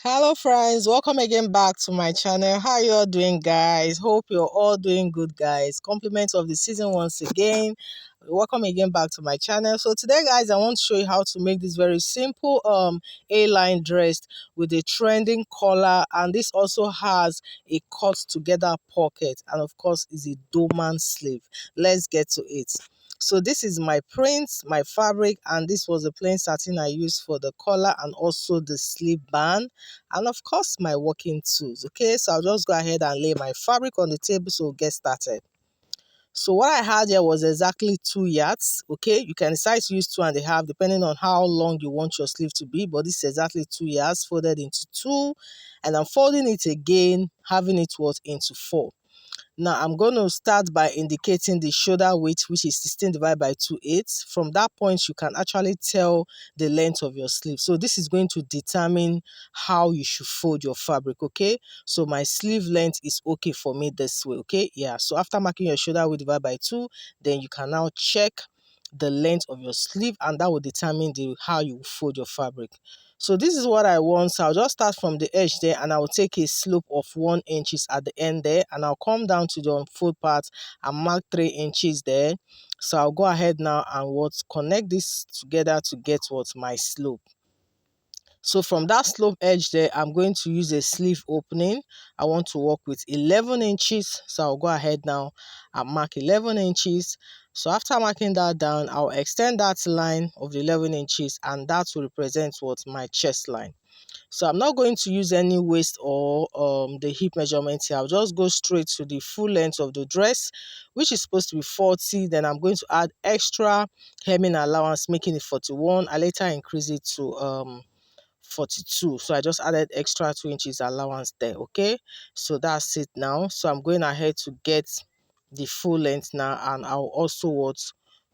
Hello friends, welcome again back to my channel. How you all doing, guys? Hope you're all doing good, guys. Compliments of the season once again. Welcome again back to my channel. So today, guys, I want to show you how to make this very simple A-line dress with a trending collar, and this also has a cut together pocket, and of course is a dormant sleeve. Let's get to it. So this is my print, my fabric, and this was the plain satin I used for the collar and also the sleeve band, and of course my working tools. Okay, so I'll just go ahead and lay my fabric on the table, so we'll get started. So what I had here was exactly 2 yards. Okay, you can decide to use 2.5 depending on how long you want your sleeve to be, but this is exactly 2 yards folded into 2, and I'm folding it again, having it into 4. Now I'm going to start by indicating the shoulder width, which is 16 divided by 2/8. From that point, you can actually tell the length of your sleeve. So this is going to determine how you should fold your fabric, okay? So my sleeve length is okay for me this way, okay? Yeah, so after marking your shoulder width divided by 2, then you can now check the length of your sleeve, and that will determine how you fold your fabric. So this is what I want. So I'll just start from the edge there, and I will take a slope of 1 inch at the end there, and I'll come down to the unfold part and mark 3 inches there. So I'll go ahead now and connect this together to get my slope. So from that slope edge there, I'm going to use a sleeve opening. I want to work with 11 inches. So I'll go ahead now and mark 11 inches. So after marking that down, I'll extend that line of the 11 inches, and that will represent my chest line. So I'm not going to use any waist or the hip measurement here. I'll just go straight to the full length of the dress, which is supposed to be 40. Then I'm going to add extra hemming allowance, making it 41. I later increase it to 42, so I just added extra 2 inches allowance there. Okay, so that's it now. So I'm going ahead to get the full length now, and I'll also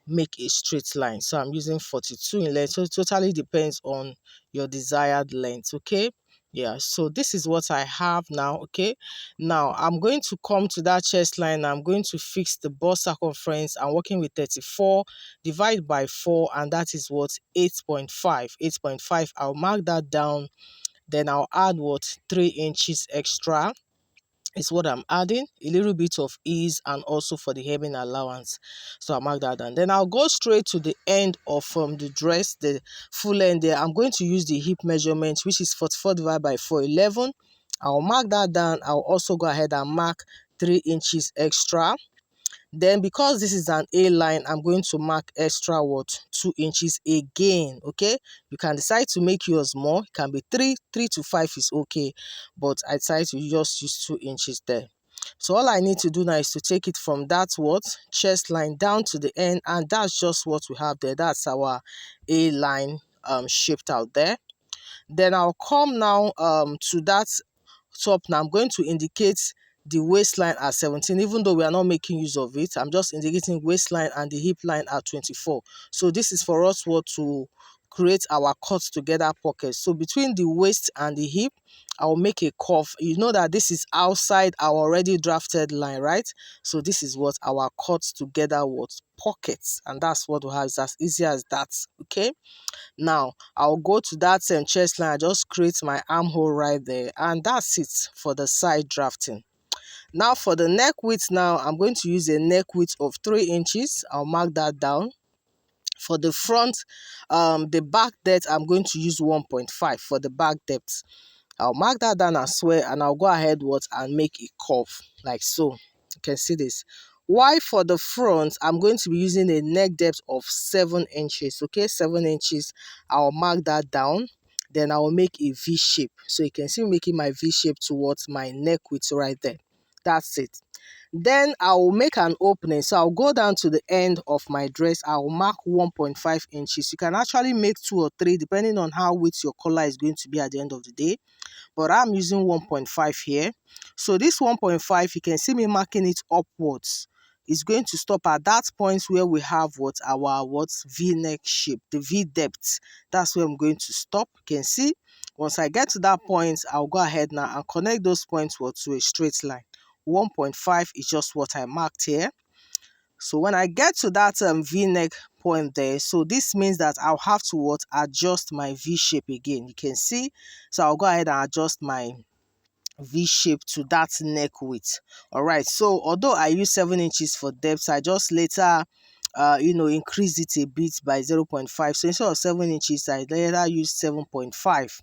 make a straight line. So I'm using 42 in length, so it totally depends on your desired length. Okay, yeah, so this is what I have now. Okay, now I'm going to come to that chest line. I'm going to fix the bust circumference. I'm working with 34 divided by 4, and that is 8.5. 8.5, I'll mark that down. Then I'll add 3 inches extra is what I'm adding, a little bit of ease, and also for the hemming allowance. So I'll mark that down. Then I'll go straight to the end of the dress, the full end there. I'm going to use the hip measurement, which is 44 divided by 411. I'll mark that down. I'll also go ahead and mark 3 inches extra. Then because this is an A line, I'm going to mark extra 2 inches again. Okay, you can decide to make yours more. It can be 3 to 5 is okay, but I decided to just use 2 inches there. So all I need to do now is to take it from that chest line down to the end, and that's just what we have there. That's our A line shaped out there. Then I'll come now to that top. Now I'm going to indicate the waistline at 17, even though we are not making use of it. I'm just indicating waistline and the hip line at 24. So this is for us to create our cut together pockets. So between the waist and the hip, I'll make a curve. You know that this is outside our already drafted line, right? So this is what our cut together pockets, and that's what we have. It's as easy as that. Okay, now I'll go to that same chest line. I just create my armhole right there, and that's it for the side drafting. Now for the neck width, now I'm going to use a neck width of 3 inches. I'll mark that down. For the front, the back depth, I'm going to use 1.5 for the back depth. I'll mark that down as well, and I'll go ahead and make a curve like so. You can see this. Why for the front, I'm going to be using a neck depth of 7 inches. Okay, 7 inches. I'll mark that down. Then I will make a V shape. So you can see me making my V shape towards my neck width right there. That's it. Then I will make an opening. So I'll go down to the end of my dress. I will mark 1.5 inches. You can actually make 2 or 3 depending on how width your collar is going to be at the end of the day. But I'm using 1.5 here. So this 1.5, you can see me marking it upwards. It's going to stop at that point where we have our V-neck shape, the V depth. That's where I'm going to stop. You can see once I get to that point, I'll go ahead now and connect those points to a straight line. 1.5 is just what I marked here. So when I get to that V-neck point there. So this means that I'll have to what, adjust my V shape again. You can see. So I'll go ahead and adjust my V shape to that neck width. All right, so although I use 7 inches for depth, I just later increased it a bit by 0.5. So instead of 7 inches, I later use 7.5.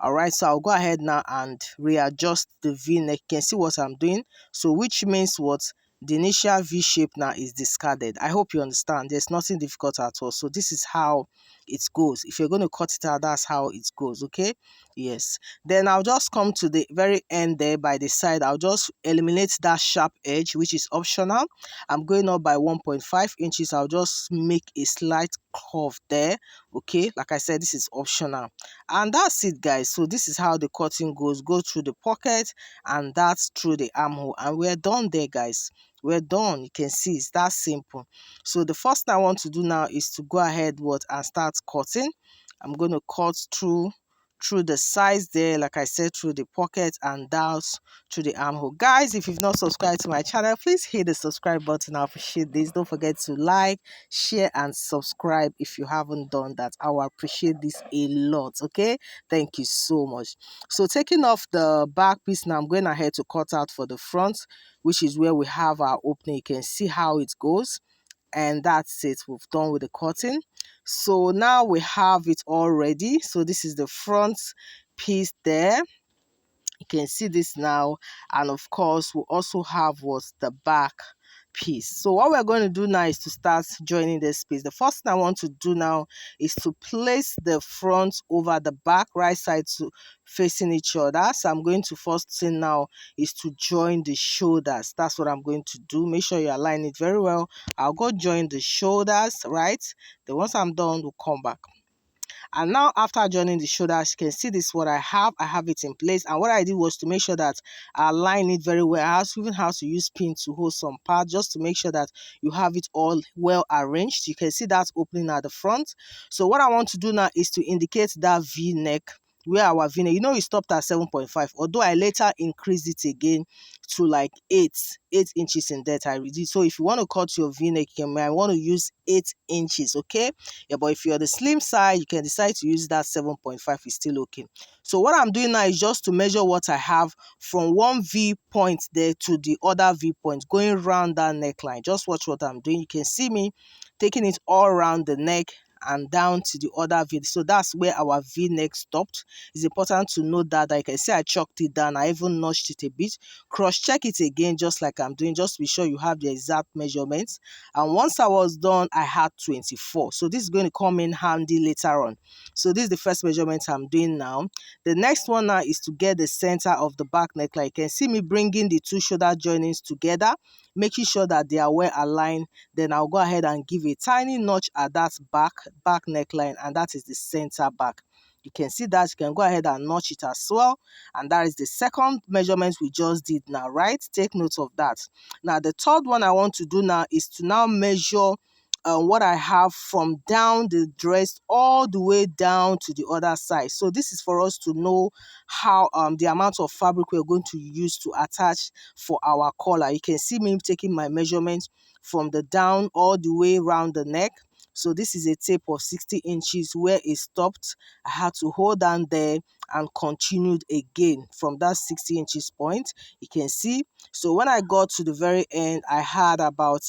All right, so I'll go ahead now and readjust the V-neck. You can see what I'm doing. So which means what, the initial V shape now is discarded. I hope you understand. There's nothing difficult at all. So this is how it goes. If you're going to cut it out, that's how it goes. Okay, yes. Then I'll just come to the very end there by the side. I'll just eliminate that sharp edge, which is optional. I'm going up by 1.5 inches. I'll just make a slight curve there. Okay, like I said, this is optional. And that's it, guys. So this is how the cutting goes. Go through the pocket, and that's through the armhole, and we're done there, guys. We're done. You can see it's that simple. So the first thing I want to do now is to go ahead and start cutting. I'm going to cut through the sides there, like I said, through the pocket and down to the armhole. Guys, if you've not subscribed to my channel, please hit the subscribe button. I appreciate this. Don't forget to like, share, and subscribe if you haven't done that. I will appreciate this a lot. Okay, thank you so much. So taking off the back piece now, I'm going ahead to cut out for the front, which is where we have our opening. You can see how it goes. And that's it, we've done with the cutting. So now we have it all ready. So this is the front piece there. You can see this now, and of course we also have what's the back piece. So what we're going to do now is to start joining this piece. The first thing I want to do now is to place the front over the back, right side to facing each other. So I'm going to first thing now is to join the shoulders. That's what I'm going to do. Make sure you align it very well. I'll go join the shoulders, right? Then once I'm done, we'll come back. And now after joining the shoulders, you can see this what I have it in place. And what I did was to make sure that I align it very well. I even have to use pin to hold some part just to make sure that you have it all well arranged. You can see that opening at the front. So what I want to do now is to indicate that V neck, where our V-neck, it stopped at 7.5, although I later increased it again to like 8 inches in depth. I read. So if you want to cut your V-neck, you might want to use 8 inches, okay? Yeah, but if you're the slim side, you can decide to use that 7.5. Is still okay. So what I'm doing now is just to measure what I have from one V point there to the other V point, going around that neckline. Just watch what I'm doing. You can see me taking it all around the neck and down to the other V. So that's where our V neck stopped. It's important to note that. I can see I chalked it down. I even notched it a bit. Cross check it again, just like I'm doing, just to be sure you have the exact measurements. And once I was done, I had 24. So this is going to come in handy later on. So this is the first measurement I'm doing now. The next one now is to get the center of the back neckline. You can see me bringing the two shoulder joinings together, making sure that they are well aligned. Then I'll go ahead and give a tiny notch at that back neckline, and that is the center back. You can see that. You can go ahead and notch it as well, and that is the second measurement we just did now, right? Take note of that. Now the third one I want to do now is to now measure what I have from down the dress all the way down to the other side. So this is for us to know how the amount of fabric we're going to use to attach for our collar. You can see me taking my measurements from the down all the way around the neck. So this is a tape of 60 inches where it stopped. I had to hold down there and continued again from that 60 inches point. You can see. So when I got to the very end, I had about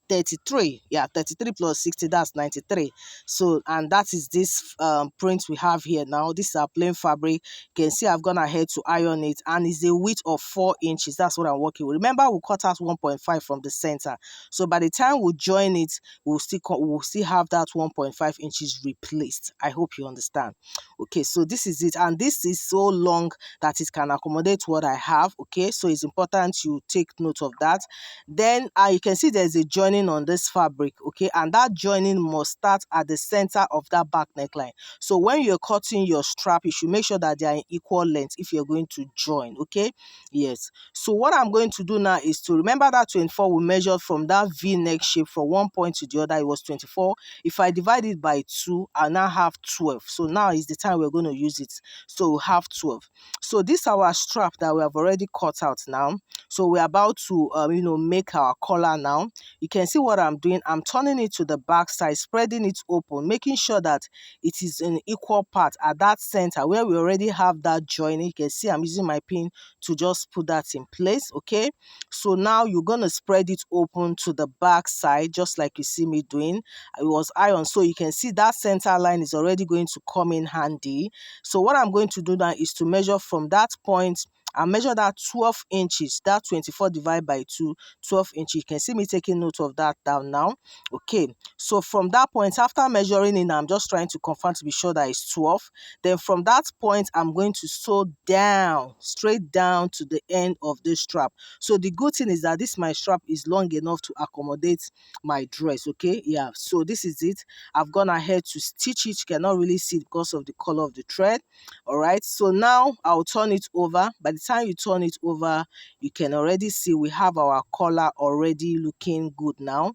33. Yeah, 33 plus 60, that's 93. So, and that is this print we have here now. This is a plain fabric. You can see I've gone ahead to iron it, and it's a width of 4 inches. That's what I'm working with. Remember, we cut out 1.5 from the center. So by the time we join it, we'll still have that 1.5 inches replaced. I hope you understand. Okay, so this is it, and this is so long that it can accommodate what I have. Okay, so it's important you take note of that. Then you can see there's a joining on this fabric, okay, and that joining must start at the center of that back neckline. So when you're cutting your strap, you should make sure that they are in equal length if you're going to join. Okay, yes. So what I'm going to do now is to remember that 24 we measured from that V-neck shape from one point to the other. It was 24. If I divide it by 2, I now have 12. So now is the time we're going to use it. So we have 12. So this is our strap that we have already cut out now. So we're about to make our collar now. You can see what I'm doing. I'm turning it to the back side, spreading it open, making sure that it is in equal part at that center where we already have that join. You can see I'm using my pin to just put that in place. Okay, so now you're going to spread it open to the back side just like you see me doing. It was iron, so you can see that center line is already going to come in handy. So what I'm going to do now is to measure from that point. I measure that 12 inches, that 24 divided by 2, 12 inches. You can see me taking note of that down now. Okay, so from that point, after measuring in, I'm just trying to confirm to be sure that it's 12. Then from that point, I'm going to sew down, straight down to the end of this strap. So the good thing is that this my strap is long enough to accommodate my dress. Okay, yeah, so this is it. I've gone ahead to stitch it. You cannot really see it because of the color of the thread. All right, so now I'll turn it over. By the time you turn it over, you can already see we have our collar already looking good now.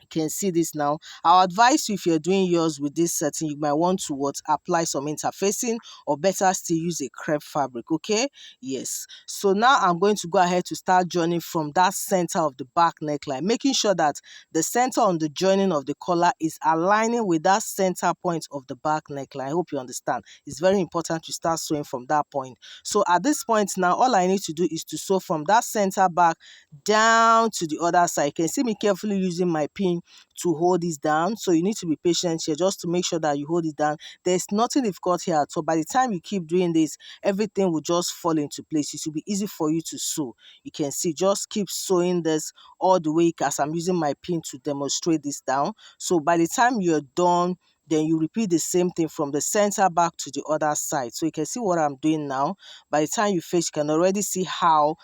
Can see this now. I'll advise you, if you're doing yours with this setting, you might want to apply some interfacing, or better still use a crepe fabric. Okay, yes. So now I'm going to go ahead to start joining from that center of the back neckline, making sure that the center on the joining of the collar is aligning with that center point of the back neckline. I hope you understand. It's very important to start sewing from that point. So at this point now, all I need to do is to sew from that center back down to the other side. You can see me carefully using my pin to hold this down, so you need to be patient here just to make sure that you hold it down. There's nothing difficult here at all. By the time you keep doing this, everything will just fall into place. It will be easy for you to sew. You can see, just keep sewing this all the way, as I'm using my pin to demonstrate this down. So by the time you're done, then you repeat the same thing from the center back to the other side. So you can see what I'm doing now. By the time you finish, you can already see how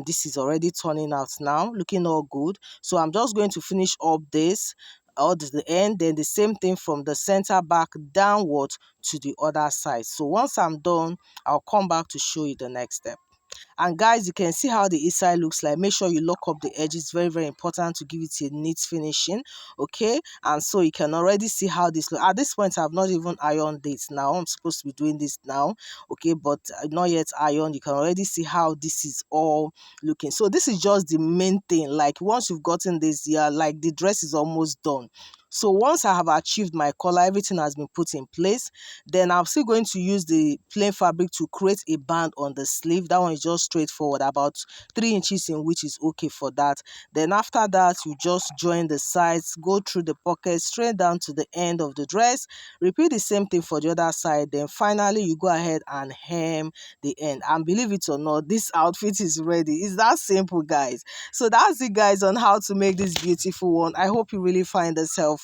this is already turning out now, looking all good. So I'm just going to finish up this all to the end, then the same thing from the center back downward to the other side. So once I'm done, I'll come back to show you the next step. And guys, you can see how the inside looks like. Make sure you lock up the edges. Very, very important to give it a neat finishing. Okay, and so you can already see how this looks. At this point, I've not even ironed it now. I'm supposed to be doing this now. Okay, but not yet ironed. You can already see how this is all looking. So this is just the main thing. Like, once you've gotten this, yeah, like the dress is almost done. So once I have achieved my collar, everything has been put in place, then I'm still going to use the plain fabric to create a band on the sleeve. That one is just straightforward, about 3 inches in, which is okay for that. Then after that, you just join the sides, go through the pocket straight down to the end of the dress. Repeat the same thing for the other side. Then finally, you go ahead and hem the end. And believe it or not, this outfit is ready. It's that simple, guys. So that's it, guys, on how to make this beautiful one. I hope you really find this helpful.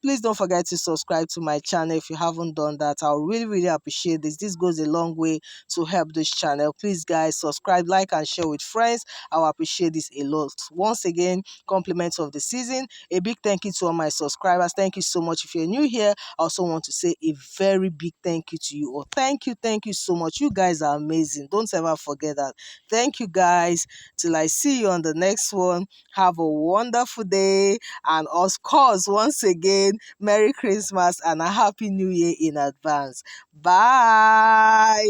Please don't forget to subscribe to my channel if you haven't done that. I'll really, really appreciate this. This goes a long way to help this channel. Please, guys, subscribe, like, and share with friends. I'll appreciate this a lot. Once again, compliments of the season. A big thank you to all my subscribers. Thank you so much. If you're new here, I also want to say a very big thank you to you all. Thank you so much. You guys are amazing. Don't ever forget that. Thank you, guys. Till I see you on the next one. Have a wonderful day, and of course, once again, Merry Christmas and a Happy New Year in advance. Bye.